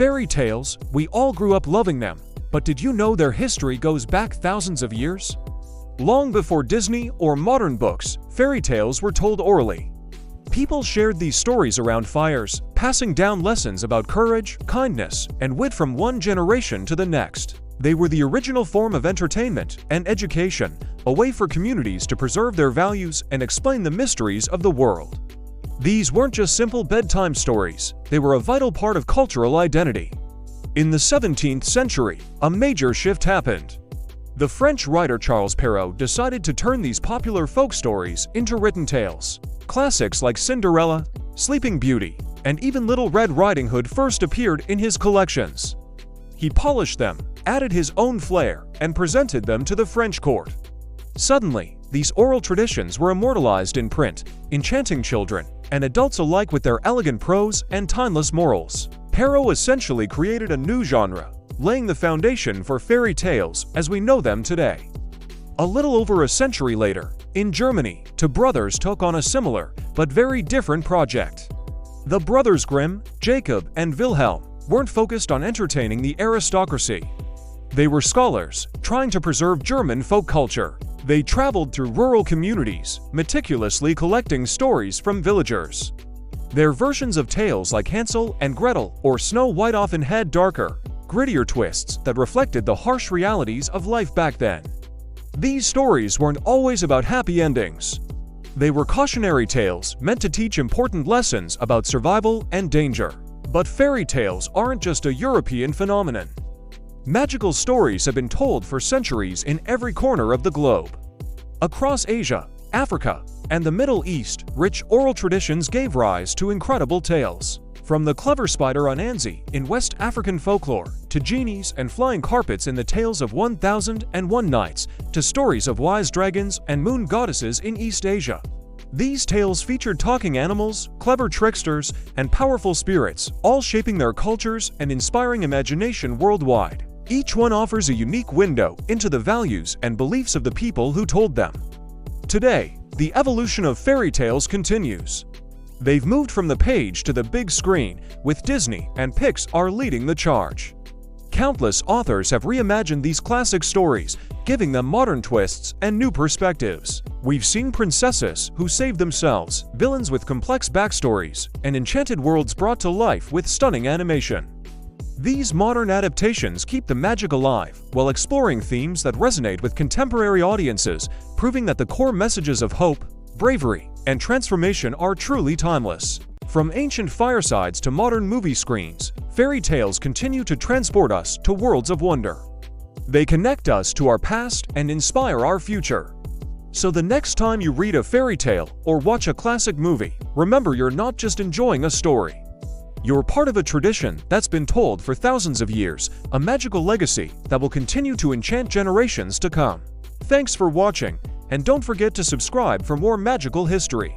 Fairy tales, we all grew up loving them, but did you know their history goes back thousands of years? Long before Disney or modern books, fairy tales were told orally. People shared these stories around fires, passing down lessons about courage, kindness, and wit from one generation to the next. They were the original form of entertainment and education, a way for communities to preserve their values and explain the mysteries of the world. These weren't just simple bedtime stories, they were a vital part of cultural identity. In the 17th century, a major shift happened. The French writer Charles Perrault decided to turn these popular folk stories into written tales. Classics like Cinderella, Sleeping Beauty, and even Little Red Riding Hood first appeared in his collections. He polished them, added his own flair, and presented them to the French court. Suddenly, these oral traditions were immortalized in print, enchanting children and adults alike with their elegant prose and timeless morals. Perrault essentially created a new genre, laying the foundation for fairy tales as we know them today. A little over a century later, in Germany, two brothers took on a similar but very different project. The Brothers Grimm, Jacob and Wilhelm, weren't focused on entertaining the aristocracy. They were scholars, trying to preserve German folk culture. They traveled through rural communities, meticulously collecting stories from villagers. Their versions of tales like Hansel and Gretel or Snow White often had darker, grittier twists that reflected the harsh realities of life back then. These stories weren't always about happy endings. They were cautionary tales meant to teach important lessons about survival and danger. But fairy tales aren't just a European phenomenon. Magical stories have been told for centuries in every corner of the globe. Across Asia, Africa, and the Middle East, rich oral traditions gave rise to incredible tales. From the clever spider Anansi in West African folklore, to genies and flying carpets in the tales of 1001 Nights, to stories of wise dragons and moon goddesses in East Asia. These tales featured talking animals, clever tricksters, and powerful spirits, all shaping their cultures and inspiring imagination worldwide. Each one offers a unique window into the values and beliefs of the people who told them. Today, the evolution of fairy tales continues. They've moved from the page to the big screen, with Disney and Pixar leading the charge. Countless authors have reimagined these classic stories, giving them modern twists and new perspectives. We've seen princesses who saved themselves, villains with complex backstories, and enchanted worlds brought to life with stunning animation. These modern adaptations keep the magic alive while exploring themes that resonate with contemporary audiences, proving that the core messages of hope, bravery, and transformation are truly timeless. From ancient firesides to modern movie screens, fairy tales continue to transport us to worlds of wonder. They connect us to our past and inspire our future. So the next time you read a fairy tale or watch a classic movie, remember you're not just enjoying a story. You're part of a tradition that's been told for thousands of years, a magical legacy that will continue to enchant generations to come. Thanks for watching, and don't forget to subscribe for more magical history.